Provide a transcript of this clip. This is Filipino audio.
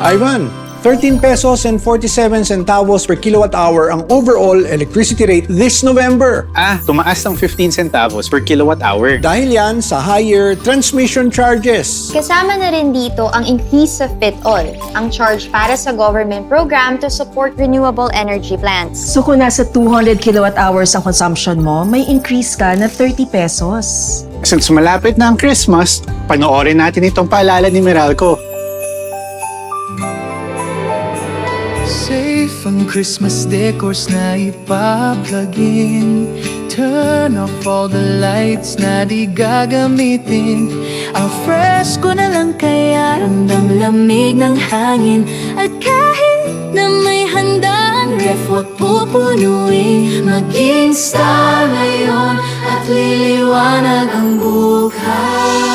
Ivan, 13 pesos and 47 centavos per kilowatt hour ang overall electricity rate this November. Tumaas ng 15 centavos per kilowatt hour. Dahil yan sa higher transmission charges. Kasama na rin dito ang increase sa FIT-all, ang charge para sa government program to support renewable energy plants. So kung nasa 200 kilowatt hours ang consumption mo, may increase ka na 30 pesos. Since malapit na ang Christmas, panoorin natin itong paalala ni Meralco. Safe ang Christmas decors na ipaplugin. Turn off all the lights na di gagamitin. Ang fresco na lang kaya ramdam lamig ng hangin. At kahit na may handaan, ref wag pupunuin. Maging star ngayon at liliwanag ang buhay.